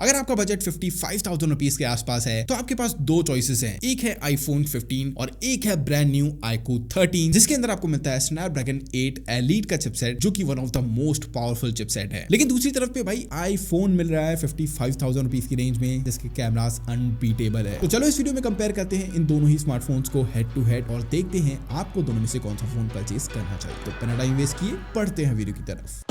अगर आपका budget 55,000 rupees के आसपास है तो आपके पास दो चॉइसेस हैं। एक है iPhone 15 और एक है ब्रांड न्यू iQOO 13, जिसके अंदर आपको मिलता है Snapdragon 8 Elite का चिपसेट, जो कि one of the most powerful chipset है। लेकिन दूसरी तरफ पे भाई iPhone मिल रहा है 55,000 रुपीज की रेंज में, जिसके कैमरास अनबीटेबल है। तो चलो इस वीडियो में कंपेयर करते हैं इन दोनों ही स्मार्टफोन्स को हेड टू हेड और देखते हैं आपको दोनों में से कौन सा फोन परचेज करना चाहिए। तो बिना टाइम वेस्ट किए बढ़ते हैं वीडियो की तरफ।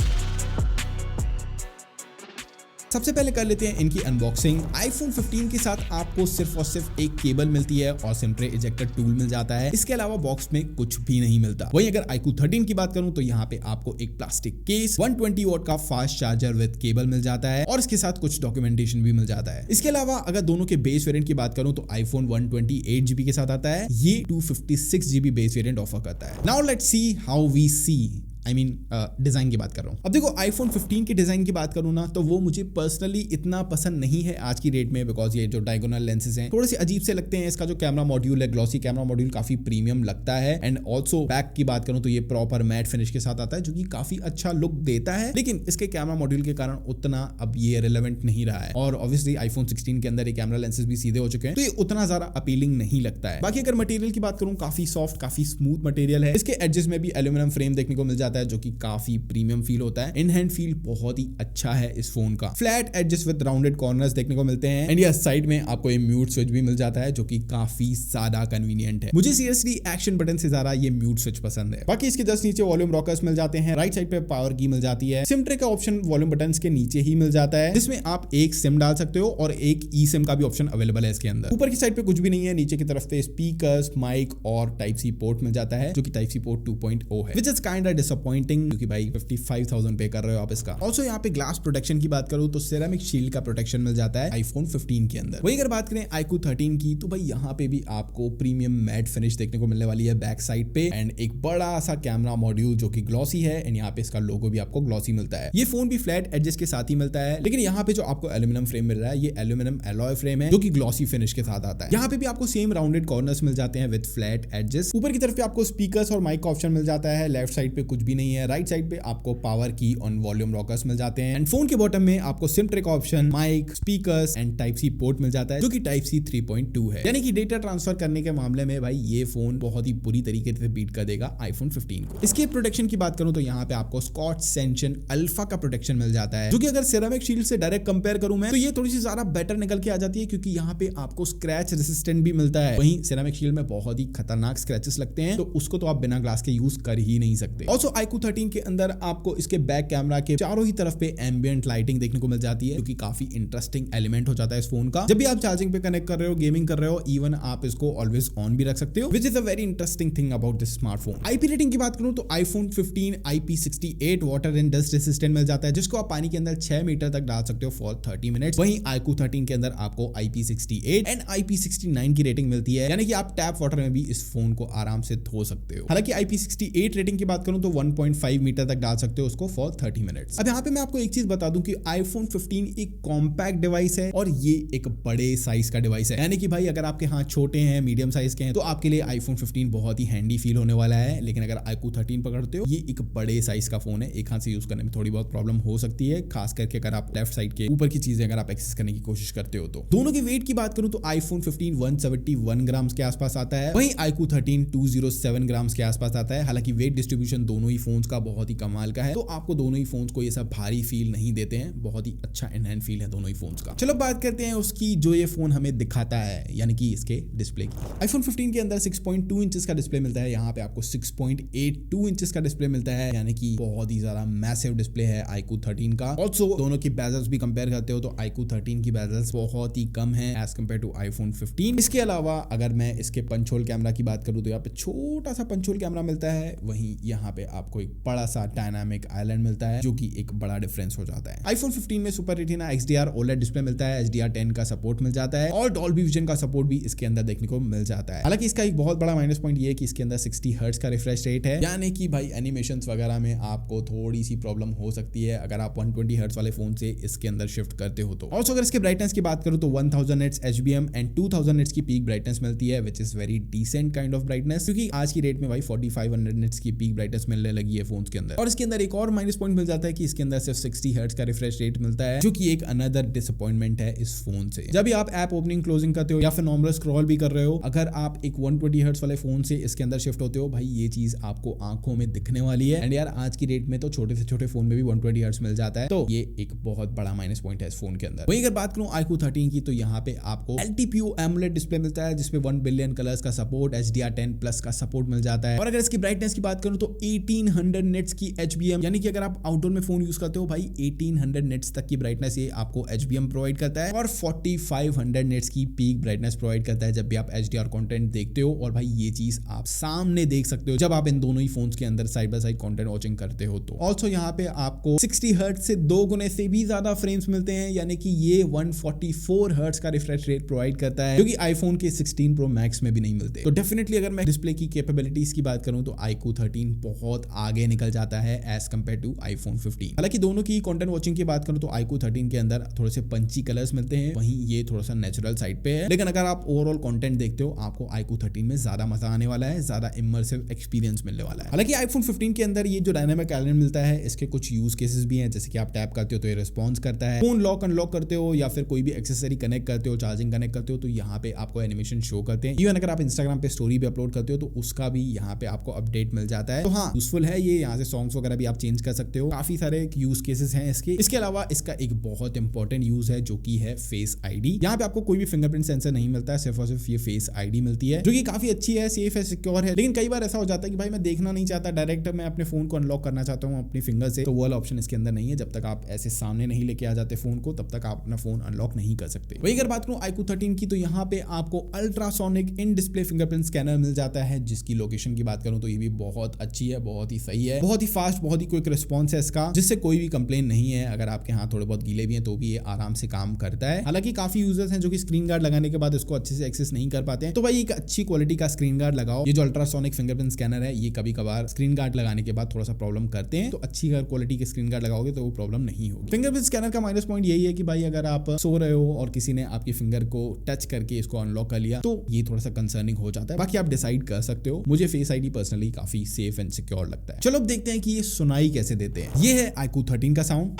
सबसे पहले कर लेते हैं इनकी अनबॉक्सिंग। iPhone 15 के साथ आपको सिर्फ और सिर्फ एक केबल मिलती है और सिम ट्रे इजेक्टर टूल मिल जाता है। इसके अलावा बॉक्स में कुछ भी नहीं मिलता। वहीं अगर iQOO 13 की बात करूं तो यहाँ पे आपको एक प्लास्टिक केस, 120 वॉट का फास्ट चार्जर विद केबल मिल जाता है और इसके साथ कुछ डॉक्यूमेंटेशन भी मिल जाता है। इसके अलावा अगर दोनों के बेस वेरिएंट की बात करूं तो iPhone 128GB के साथ आता है, ये 256GB बेस वेरिएंट ऑफर करता है। Now let's see how we see design की बात कर रहा हूं। अब देखो iPhone 15 की डिजाइन की बात करूं ना तो वो मुझे पर्सनली इतना पसंद नहीं है आज की डेट में, बिकॉज ये जो डायगोनल लेंसेज हैं थोड़े से अजीब से लगते हैं। इसका जो कैमरा मॉड्यूल है, ग्लॉसी कैमरा मॉड्यूल, काफी प्रीमियम लगता है। एंड ऑल्सो बैक की बात करूं तो ये प्रॉपर मैट फिनिश के साथ आता है, जो कि काफी अच्छा लुक देता है। लेकिन इसके कैमरा मॉड्यूल के कारण उतना अब ये रिलेवेंट नहीं रहा है और ऑब्वियसली iPhone 16 के अंदर ये कैमरा लेंसेज भी सीधे हो चुके हैं, तो ये उतना ज्यादा अपीलिंग नहीं लगता है। बाकी अगर मटेरियल की बात करूं, काफी सॉफ्ट, काफी स्मूथ मटेरियल है। इसके एजेस में भी एल्यूमिनियम फ्रेम देखने को मिल जाता है, जो कि काफी प्रीमियम फील होता है। इन हैंड फील बहुत ही अच्छा है इस फोन का। Flat edges with rounded corners देखने को मिलते हैं एंड यस साइड में आपको ये म्यूट स्विच भी मिल जाता है, जो कि काफी ज्यादा कन्वीनियंट है। मुझे सीरियसली एक्शन बटन से ज्यादा ये म्यूट स्विच पसंद है। बाकी इसके जस्ट नीचे वॉल्यूम रॉकर्स मिल जाते हैं। राइट साइड पे पावर की मिल जाती है। सिम ट्रे का ऑप्शन वॉल्यूम बटन के नीचे ही मिल जाता है, जिसमें आप एक सिम डाल सकते हो और एक ई सिम का भी ऑप्शन अवेलेबल है इसके अंदर। ऊपर की साइड पे कुछ भी नहीं है। नीचे की तरफ पे स्पीकर्स, माइक और टाइप सी पोर्ट मिल जाता है, जो कि टाइप सी पोर्ट 2.0 है, विच इज काइंड डिसअपॉइंटिंग, क्योंकि भाई 55,000 पे कर रहे हो आप इसका। ऑल्सो यहाँ पे ग्लास प्रोटेक्शन की बात करूं तो सिरेमिक शील्ड का प्रोटेक्शन मिल जाता है iPhone 15 के अंदर। वही अगर बात करें iQOO 13 की तो भाई यहाँ पे भी आपको प्रीमियम मैट फिनिश देखने को मिलने वाली है बैक साइड पे एंड एक बड़ा सा कैमरा मॉड्यूल जो कि ग्लॉसी है एंड यहाँ पे इसका लोगो भी आपको ग्लॉसी मिलता है। ये फोन भी फ्लैट एजेस के साथ ही मिलता है, लेकिन यहाँ पे जो आपको एल्यूमिनियम फ्रेम मिल रहा है ये एल्यूमिनियम एलॉय फ्रेम है, जो कि ग्लॉसी फिनिश के साथ आता है। यहाँ पे भी आपको सेम राउंडेड कॉर्नर्स मिल जाते हैं विद फ्लैट एजेस। ऊपर की तरफ पे आपको स्पीकर्स और माइक का ऑप्शन मिल जाता है। लेफ्ट साइड पे कुछ भी नहीं है। राइट साइड पे आपको पावर की ऑन वॉल्यूम रॉकर्स मिल जाते हैं एंड फोन के बॉटम में आपको सिम ट्रे का option, mic, speakers and type C port मिल जाता है, जो कि टाइप सी 3.2 है। यानी कि डेटा ट्रांसफर करने के मामले में भाई ये फोन बहुत ही बुरी तरीके से बीट कर देगा iPhone 15 को। इसके प्रोटेक्शन की बात करूं तो यहाँ पे आपको स्कॉच सेंशन अल्फा का प्रोटेक्शन मिल जाता है, जो कि अगर सिरेमिक शील्ड से डायरेक्ट कंपेयर करूं मैं तो ये थोड़ी सी ज्यादा बेटर निकल के आ जाती है, क्योंकि यहाँ पे आपको स्क्रैच रेसिस्टेंट भी मिलता है। वहीं सिरेमिक शील्ड में बहुत ही खतरनाक स्क्रैचेस लगते हैं, तो उसको तो आप बिना ग्लास के यूज कर ही नहीं सकते। ऑल्सो iQOO 13 के अंदर आपको इसके बैक कैमरा के चारों ही तरफ पे एम्बिएंट लाइटिंग देखने को मिल जाती है, जो कि काफी इंटरेस्टिंग एलिमेंट हो जाता है इस फोन का। जब भी आप चार्जिंग पे कनेक्ट कर रहे हो, गेमिंग कर रहे हो, इवन आप इसको ऑलवेज ऑन भी रख सकते हो, which is a very interesting thing about this smartphone. IP rating की बात करूं तो iPhone 15 IP68 water and dust resistant मिल जाता है, जिसको आप पानी के अंदर 6 मीटर तक डाल सकते हो फॉर 30 मिनट्स। वहीं iQOO 13 के अंदर आपको IP68 एंड IP69 की रेटिंग मिलती है, यानी कि आप टैप वाटर में भी इस फोन को आराम से धो सकते हो। हालांकि IP68 रेटिंग की बात करूं तो 1.5 मीटर तक डाल सकते हो उसको फॉर 30 मिनट्स। अब यहाँ पे मैं आपको एक चीज बता दूं कि iPhone 15 एक कॉम्पैक्ट डिवाइस है और ये एक बड़े साइज का डिवाइस है, यानी कि भाई अगर आपके हाथ छोटे हैं, मीडियम साइज के हैं, तो आपके लिए iPhone 15 बहुत ही हैंडी फील होने वाला है। लेकिन अगर iQOO 13 पकड़ते हो, ये एक बड़े साइज का फोन है, एक हाथ से यूज करने में थोड़ी बहुत प्रॉब्लम हो सकती है, खास करके अगर आप लेफ्ट साइड के ऊपर की चीजें अगर आप एक्सेस करने की कोशिश करते हो तो। दोनों के वेट की बात करूं तो iPhone 15 171 ग्राम के आसपास आता है, वहीं iQOO 13 207 ग्राम के आसपास आता है। हालांकि वेट डिस्ट्रीब्यूशन दोनों ही फोन्स का बहुत ही कमाल का है, तो आपको दोनों ही फोन्स को ये सब भारी फील नहीं देते हैं, बहुत ही अच्छा इनहैंड फील है दोनों ही फोन्स का। चलो बात करते हैं उसकी जो ये फोन हमें दिखाता है, यानी कि इसके डिस्प्ले की। iPhone 15 के अंदर 6.2 इंचेस का डिस्प्ले मिलता है, यहाँ पे आपको 6.82 इंचेस का डिस्प्ले मिलता है, यानी कि बहुत ही ज्यादा मैसिव डिस्प्ले है iQOO 13 का। ऑल्सो दोनों की बेजल्स भी कंपेयर करते हो तो iQOO 13 की बेजल्स बहुत ही कम है एज कम्पेयर टू iPhone 15। इसके अलावा अगर मैं इसके पंच होल कैमरा की बात करूं तो यहाँ पे छोटा सा पंच होल कैमरा मिलता है, वहीं यहाँ पे आपको एक बड़ा सा डायनामिक आइलैंड मिलता है, जो कि एक बड़ा डिफरेंस हो जाता है। iPhone 15 में super retina XDR OLED display मिलता है, HDR10 का सपोर्ट मिल जाता है और डॉल्बी विजन का सपोर्ट भी इसके अंदर देखने को मिल जाता है। हालांकि इसका एक बहुत बड़ा माइनस पॉइंट ये है कि इसके अंदर 60 हर्ट्ज का रिफ्रेश रेट है, यानी कि भाई एनिमेशंस वगैरह में आपको थोड़ी सी प्रॉब्लम हो सकती है अगर आप 120 हर्ट्ज वाले फोन से इसके अंदर शिफ्ट करते हो तो। ऑल्सो अगर इसके ब्राइटनेस की बात करूं तो 1000 निट्स HBM एंड 2000 निट्स की पीक ब्राइटनेस मिलती है, which is very decent kind of brightness, क्योंकि आज की रेट में भाई 4500 निट्स की पीक ब्राइटनेस मिल मिलने लगी है फोन्स के अंदर। और इसके अंदर एक और माइनस पॉइंट मिल जाता है कि इसके अंदर सिर्फ 60 हर्ट्ज का रिफ्रेश रेट मिलता है, जो कि एक अनदर डिसअपॉइंटमेंट है इस फोन से। जब भी आप ऐप ओपनिंग क्लोजिंग करते हो या फिर नॉर्मल स्क्रॉल भी कर रहे हो, अगर आप एक 120 हर्ट्ज वाले फोन से इसके अंदर शिफ्ट होते हो, भाई ये चीज आपको आंखों में दिखने वाली है। एंड यार आज की डेट में तो छोटे से छोटे फोन में भी 120 हर्ट्ज मिल जाता है, तो ये एक बहुत बड़ा माइनस पॉइंट है इस फोन के अंदर। वहीं अगर बात करूं iQOO 13 की, तो यहाँ पे आपको LTPO AMOLED डिस्प्ले मिलता है जिसमें 1 बिलियन कलर्स का सपोर्ट, HDR10+ का सपोर्ट मिल जाता है। और अगर इसकी ब्राइटनेस की बात करूं तो 1800 निट्स की HBM, यानी कि अगर आप आउटडोर में फोन यूज करते हो भाई 1800 निट्स तक की ब्राइटनेस ये आपको HBM प्रोवाइड करता है, और 4500 निट्स की पीक ब्राइटनेस प्रोवाइड करता है जब भी आप HDR कंटेंट देखते हो। और भाई ये चीज आप सामने देख सकते हो जब आप इन दोनों ही फोन्स के अंदर side by side content watching करते हो। तो ऑल्सो यहाँ पे आपको 60 हर्ट्ज से 2 गुने से भी ज्यादा फ्रेम्स मिलते हैं, यानी कि ये 144 हर्ट्ज का रिफ्रेश रेट प्रोवाइड करता है, जो कि आईफोन के 16 प्रो मैक्स में भी नहीं मिलते। तो डेफिनेटली अगर मैं डिस्प्ले की कैपेबिलिटीज की बात करूं तो iQOO 13 बहुत आगे निकल जाता है एज कंपेयर टू आईफोन 15। हालांकि दोनों की कंटेंट वॉचिंग की बात करूं तो iQOO 13 के अंदर थोड़े से पंची कलर्स मिलते हैं, वहीं ये थोड़ा सा नेचुरल साइड पे है। लेकिन अगर आप ओवरऑल कंटेंट देखते हो, आपको iQOO 13 में ज्यादा मजा आने वाला है, ज्यादा इमर्सिव एक्सपीरियंस मिलने वाला है। हालांकि आईफोन 15 के अंदर ये जो डायनामिक आइलैंड मिलता है, इसके कुछ यूज केसेस भी हैं, जैसे कि आप टैप करते हो तो ये रिस्पॉन्स करता है, फोन लॉक अनलॉक करते हो या फिर कोई भी एक्सेसरी कनेक्ट करते हो, चार्जिंग कनेक्ट करते हो, तो यहाँ पे आपको एनिमेशन शो करते हैं। इवन अगर आप इंस्टाग्राम पे स्टोरी भी अपलोड करते हो तो उसका भी यहाँ पे आपको अपडेट मिल जाता है। तो हाँ, यूजफुल है ये, यहाँ से सॉन्ग्स वगैरह भी आप चेंज कर सकते हो, काफी सारे यूज केसेस हैं इसके। इसके अलावा इसका एक बहुत इंपॉर्टेंट यूज है जो कि है फेस आईडी। यहाँ पे आपको कोई भी फिंगरप्रिंट सेंसर नहीं मिलता है, सिर्फ और सिर्फ ये फेस आईडी मिलती है, जो कि काफी अच्छी है, सेफ है, सिक्योर है। लेकिन कई बार ऐसा हो जाता है कि भाई मैं देखना नहीं चाहता, डायरेक्ट मैं अपने फोन को अनलॉक करना चाहता हूँ अपनी फिंगर से, तो वो वाला ऑप्शन इसके अंदर नहीं है। जब तक आप ऐसे सामने नहीं लेके आ जाते फोन को, तब तक आप अपना फोन अनलॉक नहीं कर सकते। वही अगर बात करूं iQOO 13 की, तो यहाँ पे आपको ultrasonic in display fingerprint scanner मिल जाता है, जिसकी लोकेशन की बात करूं तो ये भी बहुत अच्छी है, बहुत ही सही है, बहुत ही फास्ट, बहुत ही क्विक रिस्पॉन्स है इसका, जिससे कोई भी कंप्लेन नहीं है। अगर आपके हाथ थोड़े बहुत गीले भी हैं तो भी ये आराम से काम करता है। हालांकि काफी यूजर्स हैं जो कि स्क्रीन गार्ड लगाने के बाद इसको अच्छे से एक्सेस नहीं कर पाते हैं, तो भाई एक अच्छी क्वालिटी का स्क्रीन गार्ड लगाओ। ये जो अल्ट्रासोनिक फिंगरप्रिंट स्कैनर है, ये कभी कभार स्क्रीन गार्ड लगाने के बाद थोड़ा सा प्रॉब्लम करते हैं, तो अच्छी क्वालिटी के स्क्रीन गार्ड लगाओगे तो वो प्रॉब्लम नहीं होगी। फिंगरप्रिंट स्कैनर का माइनस पॉइंट यही है कि भाई अगर आप सो रहे हो और किसी ने आपकी फिंगर को टच करके इसको अनलॉक कर लिया, तो ये थोड़ा सा कंसर्निंग हो जाता है। बाकी आप डिसाइड कर सकते हो। मुझे फेस आईडी पर्सनली काफी सेफ एंड सिक्योर लगता है। चलो अब देखते हैं कि ये सुनाई कैसे देते हैं। ये है iQOO 13 का साउंड।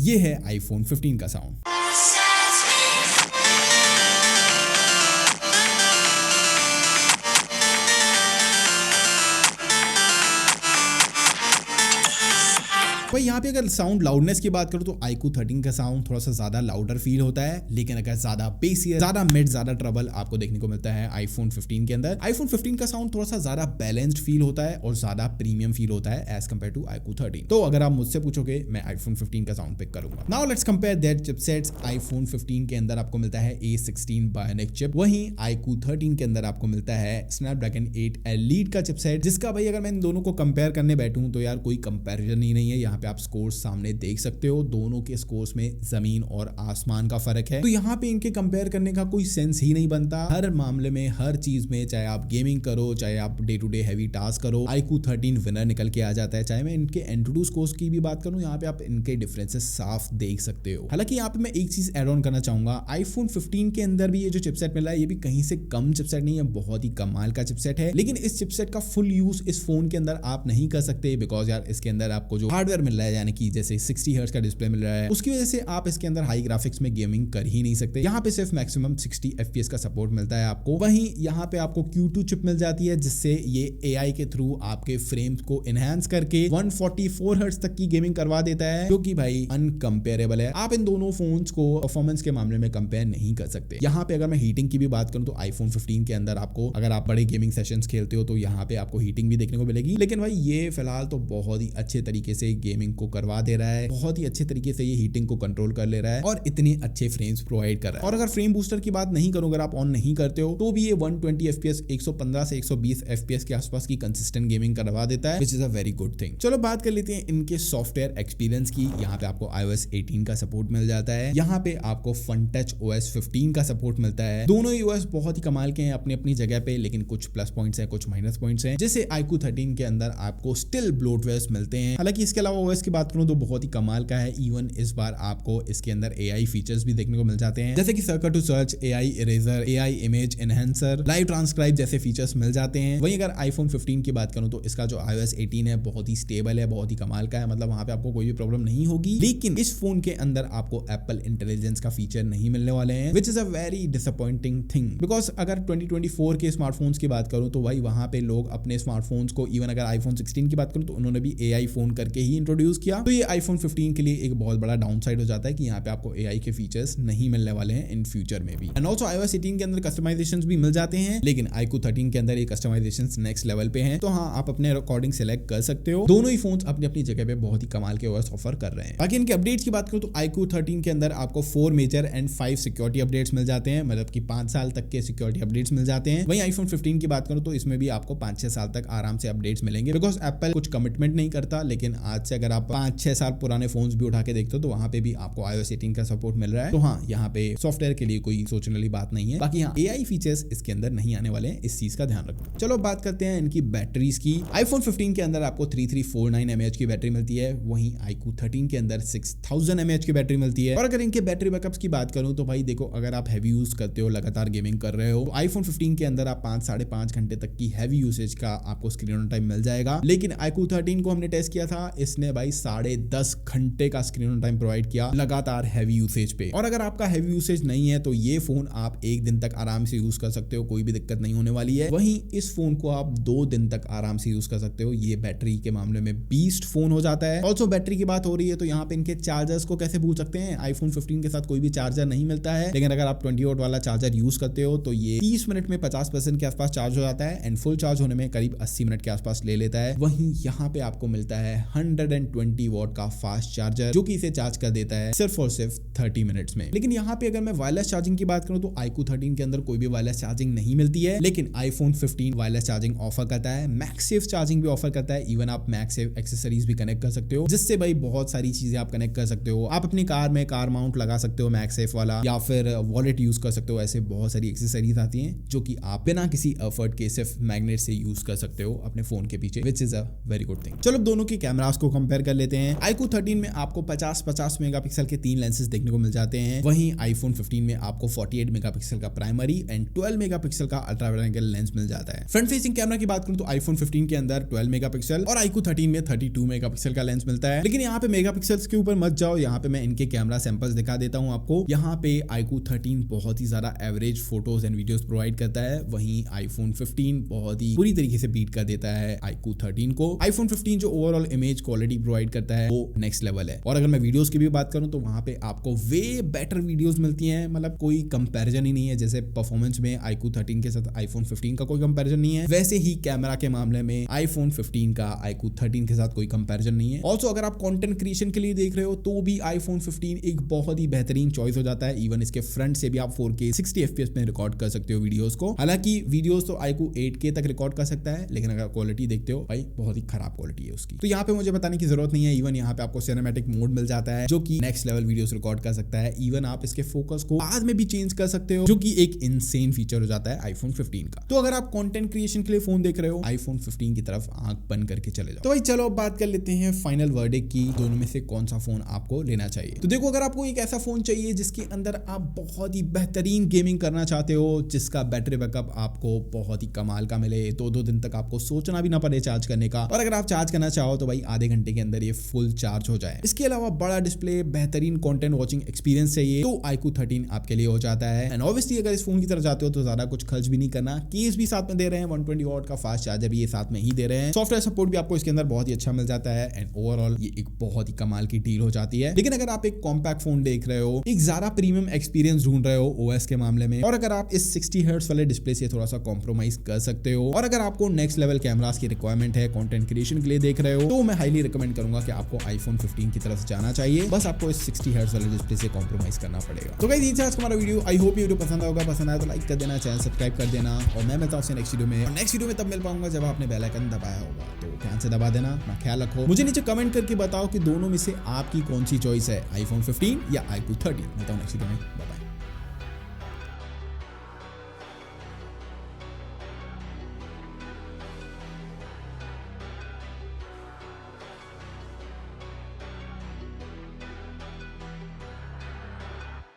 ये है आईफोन 15 का साउंड। भाई यहाँ पे अगर साउंड लाउडनेस की बात करूँ तो iQOO 13 का साउंड थोड़ा सा ज्यादा लाउडर फील होता है, लेकिन अगर ज्यादा बेसियर, ज्यादा मिड, ज्यादा ट्रबल आपको देखने को मिलता है आईफोन 15 के अंदर। आईफोन 15 का साउंड थोड़ा सा ज्यादा बैलेंस्ड फील होता है और ज्यादा प्रीमियम फील होता है एज कम्पेयर टू iQOO 13। तो अगर आप मुझसे पूछोगे, मैं आईफोन 15 का साउंड पिक करूंगा। Now let's compare that chipsets. IPhone 15 के अंदर आपको मिलता है A16 बायोनिक चिप, वहीं iQOO 13 के अंदर आपको मिलता है स्नैपड्रैगन 8 एलीट का चिपसेट, जिसका भाई अगर मैं इन दोनों को कंपेयर करने बैठूं तो यार कोई कंपैरिजन ही नहीं है। यहाँ पे आप स्कोर्स सामने देख सकते हो, दोनों के स्कोर्स में जमीन और आसमान का फर्क है। तो यहाँ पे इनके कंपेयर करने का कोई सेंस ही नहीं बनता। हर मामले में, हर चीज में, चाहे आप गेमिंग करो, चाहे आप day to day heavy task करो, iQOO 13 विनर निकल के आ जाता है। चाहे मैं इनके एंट्रोड्यूस स्कोर्स की भी बात करूं, यहाँ पे आप इनके डिफरेंसेस साफ देख सकते हो। हालांकि यहाँ पे मैं एक चीज ऐड ऑन करना चाहूंगा, आईफोन 15 के अंदर भी ये जो चिपसेट मिला है, ये भी कहीं से कम चिपसेट नहीं है, बहुत ही कमाल का चिपसेट है। लेकिन इस चिपसेट का फुल यूज इस फोन के अंदर आप नहीं कर सकते, बिकॉज यार इसके अंदर आपको जो हार्डवेयर मिल रहा है, यानी कि जैसे 60 हर्ट्ज का डिस्प्ले मिल रहा है, उसकी वजह से आप इसके अंदर हाई ग्राफिक्स में गेमिंग कर ही नहीं सकते। यहाँ पे सिर्फ मैक्सिमम 60 FPS का सपोर्ट मिलता है आपको। वहीं यहाँ पे आपको Q2 चिप मिल जाती है, जिससे ये AI के थ्रू आपके फ्रेम्स को एनहांस करके 144 हर्ट्ज तक की गेमिंग करवा देता है, जो कि भाई अनकंपेरेबल है। आप इन दोनों फोन्स को परफॉर्मेंस के मामले में कंपेयर नहीं कर सकते। यहाँ पे अगर मैं हीटिंग की भी बात करूं तो आईफोन 15 के अंदर आपको, अगर आप बड़े गेमिंग सेशंस खेलते हो तो यहाँ पे आपको हीटिंग भी देखने को मिलेगी। लेकिन भाई ये फिलहाल तो बहुत ही अच्छे तरीके से गेमिंग को करवा दे रहा है, बहुत ही अच्छे तरीके से ये हीटिंग को कंट्रोल कर ले रहा है और इतने अच्छे फ्रेम्स प्रोवाइड कर रहा है। और अगर फ्रेम बूस्टर की बात नहीं करूं, अगर आप ऑन नहीं करते हो, तो भी ये 120 FPS 115 से 120 FPS के आसपास की कंसिस्टेंट गेमिंग करवा देता है, which is a very good thing. चलो बात कर लेते हैं इनके सॉफ्टवेयर एक्सपीरियंस की। यहाँ पे आपको iOS 18 का सपोर्ट मिल जाता है, यहाँ पे आपको FunTouch OS 15 का सपोर्ट मिलता है। दोनों ही OS बहुत ही कमाल के हैं अपनी अपनी जगह पे, लेकिन कुछ प्लस पॉइंट्स हैं, कुछ माइनस पॉइंट्स हैं। जैसे iQOO 13 के अंदर आपको स्टिल ब्लोटवेयर्स मिलते हैं। हालांकि इसके अलावा iOS की बात करूं तो बहुत ही कमाल का है। इवन इस बार आपको इसके अंदर AI फीचर्स भी देखने को मिल जाते हैं, जैसे कि circle to search, AI eraser, AI image enhancer, live transcribe जैसे फीचर्स मिल जाते हैं। वहीं अगर iPhone 15 की बात करूं तो इसका जो iOS 18 है बहुत ही स्टेबल है, बहुत ही कमाल का है, मतलब वहां पे आपको कोई भी प्रॉब्लम नहीं होगी। लेकिन इस फोन के अंदर आपको एप्पल इंटेलिजेंस का फीचर नहीं मिलने वाले हैं, विच is a very disappointing thing. Because अगर 2024 के स्मार्टफोन्स की बात करूं तो भाई वहां पे लोग अपने स्मार्टफोन्स को, इवन अगर iPhone 16 की बात करूं तो उन्होंने भी AI फोन करके ही इंट्रोड्यूस किया। तो ये iPhone 15 के लिए एक बहुत बड़ा डाउनसाइड हो जाता है कि यहाँ पे आपको AI के फीचर्स नहीं मिलने वाले हैं इन फ्यूचर में भी। एंड ऑल्सो iOS 18 के अंदर कस्टमाइजेशंस भी मिल जाते हैं, लेकिन iQOO 13 के अंदर ये कस्टमाइजेशंस नेक्स्ट लेवल पे हैं। तो हाँ, आप अपने अकॉर्डिंग सेलेक्ट कर सकते हो। दोनों ही फोन्स अपनी अपनी जगह पे बहुत ही कमाल के OS ऑफर कर रहे हैं। बाकी इनके अपडेट्स की बात करूं तो iQOO 13 के अंदर आपको 4 मेजर एंड 5 सिक्योरिटी अपडेट्स मिल जाते हैं, मतलब कि 5 साल तक के सिक्योरिटी अपडेट्स मिल जाते हैं। वहीं iPhone 15 की बात करूं तो इसमें भी आपको 5-6 साल तक आराम से अपडेट्स मिलेंगे, बिकॉज एप्पल कुछ कमिटमेंट नहीं करता। लेकिन आज से अगर आप 5-6 साल पुराने फोन्स भी उठा के देखते हो तो वहां पे भी आपको iOS 18 का सपोर्ट मिल रहा है। तो हाँ, यहाँ पे सॉफ्टवेयर के लिए कोई सोचने वाली बात नहीं है। बाकी हाँ, AI फीचर्स इसके अंदर नहीं आने वाले हैं, इस चीज का ध्यान रखो। चलो बात करते हैं इनकी बैटरीज की। iPhone 15 के अंदर आपको 3349 mAh की बैटरी मिलती है, वहीं iQOO 13 के अंदर 6000 mAh की बैटरी मिलती है। और अगर इनके बैटरी बैकअप्स की बात करूं तो भाई देखो, अगर आप हैवी यूज करते हो, लगातार गेमिंग कर रहे हो, तो iPhone 15 के अंदर आप 5-5.5 घंटे तक की हैवी यूसेज का आपको स्क्रीन ऑन टाइम मिल जाएगा। लेकिन iQOO 13 को हमने टेस्ट किया था, इसने भाई 10.5 घंटे का स्क्रीन ऑन टाइम प्रोवाइड किया लगातार हैवी यूसेज पे। और अगर आपका हैवी यूसेज नहीं है तो ये फोन आप 1 दिन तक आराम से यूज कर सकते हो, कोई भी दिक्कत नहीं होने वाली है। वहीं इस फोन को आप 2 दिन तक आराम से यूज कर सकते हो। ये बैटरी के मामले में बीस्ट फोन हो जाता है। ऑल्सो बैटरी की बात हो रही है तो यहाँ पे इनके चार्जर्स को कैसे भूल सकते हैं। iPhone 15 के साथ कोई भी चार्जर नहीं मिलता है, लेकिन अगर आप 20 वॉट वाला चार्जर यूज करते हो तो ये 30 मिनट में 50% के आसपास चार्ज हो जाता है, एंड फुल चार्ज होने में करीब 80 मिनट के आसपास ले लेता है। वहीं यहाँ पे आपको मिलता है 120 वॉट का फास्ट चार्जर, जो कि इसे चार्ज कर देता है सिर्फ और सिर्फ 30 मिनट्स में। लेकिन यहाँ पे अगर मैं वायरलेस चार्जिंग की बात करूं तो iQOO 13 के अंदर कोई भी वायरलेस चार्जिंग नहीं मिलती है, लेकिन iPhone 15 वायरलेस चार्जिंग ऑफर करता है, मैगसेफ चार्जिंग भी ऑफर करता है। इवन आप मैगसेफ एक्सेसरीज भी कनेक्ट कर सकते हो, जिससे भाई बहुत सारी चीजें आप कनेक्ट कर सकते हो। आप अपनी कार में कार माउंट लगा सकते हो मैगसेफ वाला, या फिर वॉलेट यूज कर सकते हो। ऐसे बहुत सारी एक्सेसरीज आती हैं जो कि आप बिना किसी एफर्ट के सिर्फ मैग्नेट से यूज कर सकते हो अपने फोन के पीछे, विच is a very good thing. चलो दोनों की कैमरास को कंपेयर कर लेते हैं। iQOO 13 में आपको 50 मेगापिक्सल के 3 लेंसेज देखने को मिल जाते हैं, वहीं iPhone 15 में आपको 48 मेगापिक्सल का प्राइमरी एंड 12 मेगापिक्सल का अल्ट्रा वाइड एंगल लेंस मिल जाता है। फ्रंट फेसिंग कैमरा की बात करूं तो iPhone 15 के अंदर 12 मेगापिक्सल और iQOO 13 में 32 मेगापिक्सल का लेंस मिलता है। लेकिन यहाँ पे मेगापिक्सल्स के ऊपर मत जाओ, यहाँ पे मैं इनके कैमरा सैंपल्स दिखा देता हूँ आपको। यहाँ पे iQOO 13 बहुत ही ज्यादा average photos and videos provide करता है, वहीं iPhone 15 बहुत ही पूरी तरीके से बीट कर देता है iQOO 13 को। iPhone 15 जो ओवरऑल इमेज क्वालिटी प्रोवाइड करता है वो नेक्स्ट लेवल है। और अगर मैं वीडियोस की भी बात करूं तो वहां पे आपको वे बेटर वीडियोस मिलती हैं, मतलब कोई कंपैरिजन ही नहीं है। जैसे परफॉर्मेंस में iQOO 13 के साथ iPhone 15 का कोई कंपैरिजन नहीं है, वैसे ही कैमरा के मामले में iPhone 15 का iQOO 13 के साथ कोई कंपैरिजन नहीं है। ऑल्सो अगर आप कंटेंट क्रिएशन के लिए देख रहे हो तो भी iPhone 15 एक बहुत ही बेहतरीन चॉइस हो जाता है। इवन इसके फ्रंट से भी आप 4K 60 FPS में रिकॉर्ड कर सकते हो वीडियोस को। हालांकि वीडियोस तो iQOO 8K तक रिकॉर्ड कर सकता है, लेकिन अगर क्वालिटी देखते हो भाई बहुत ही खराब क्वालिटी है उसकी। तो यहाँ पे मुझे बताने की जरूरत नहीं है। इवन यहाँ पे आपको सिनेमैटिक मोड मिल जाता है जो कि नेक्स्ट लेवल वीडियोस रिकॉर्ड कर सकता है। इवन आप इसके फोकस को बाद में भी चेंज कर सकते हो, जो कि एक इनसेन फीचर हो जाता है iPhone 15 का। तो अगर आप कंटेंट क्रिएशन के लिए फोन देख रहे हो, iPhone 15 की तरफ आंख बंद करके चले जाओ। तो भाई चलो बात कर लेते हैं फाइनल वर्डिक्ट की, दोनों में से कौन सा फोन आपको लेना चाहिए। तो देखो, अगर आपको एक ऐसा फोन चाहिए जिसके अंदर आप बहुत ही बेहतरीन गेमिंग करना चाहते हो, जिसका बैटरी बैकअप आपको बहुत ही कमाल का मिले, 2-2 दिन तक आपको सोचना भी ना पड़े चार्ज करने का, और अगर आप चार्ज करना चाहो तो भाई आधे घंटे के अंदर ये फुल चार्ज हो जाए। इसके अलावा बड़ा डिस्प्ले, बेहतरीन कंटेंट वॉचिंग एक्सपीरियंस चाहिए तो iQOO 13 आपके लिए हो जाता है। एंड ऑब्वियसली अगर इस फोन की तरफ जाते हो तो ज्यादा कुछ खर्च भी नहीं करना, केस भी साथ में दे रहे हैं, 120 वॉट का फास्ट चार्जर भी ये साथ में ही दे रहे हैं, सॉफ्टवेयर सपोर्ट भी आपको इसके अंदर बहुत ही अच्छा मिल जाता है, एंड ओवरऑल ये एक बहुत ही कमाल की डील हो जाती है। लेकिन अगर आप एक कॉम्पैक्ट फोन देख रहे हो, एक ज्यादा प्रीमियम एक्सपीरियंस ढूंढ रहे हो OS के मामले में, और अगर आप इस 60 हर्ट्ज वाले डिस्प्ले से थोड़ा सा कॉम्प्रोमाइज कर सकते हो, और अगर आपको नेक्स्ट लेवल कैमरास की रिक्वायरमेंट है, कंटेंट क्रिएशन के लिए देख रहे हो, तो मैं हाईली रिकमेंड करूंगा कि आपको iPhone 15 की तरफ जाना चाहिए। बस आपको इस 60 हर्ट्ज वाले डिस्प्ले से कॉम्प्रोमाइज करना पड़ेगा। तो गाइस, ये था आज का हमारा वीडियो। आई होप ये वीडियो पसंद आएगा। पसंद आया तो लाइक कर देना, चैनल सब्सक्राइब कर देना, और मैं मिलता हूं नेक्स्ट वीडियो में। नेक्स्ट वीडियो में तब मिल पाऊंगा जब आपने बेल आइकन दबाया होगा, तो ध्यान से दबा देना। अपना ख्याल रखो। मुझे नीचे कमेंट करके बताओ कि दोनों में से आपकी कौन सी चॉइस है, iPhone 15 या iQOO 13। मिलता हूं नेक्स्ट वीडियो में। Bye bye.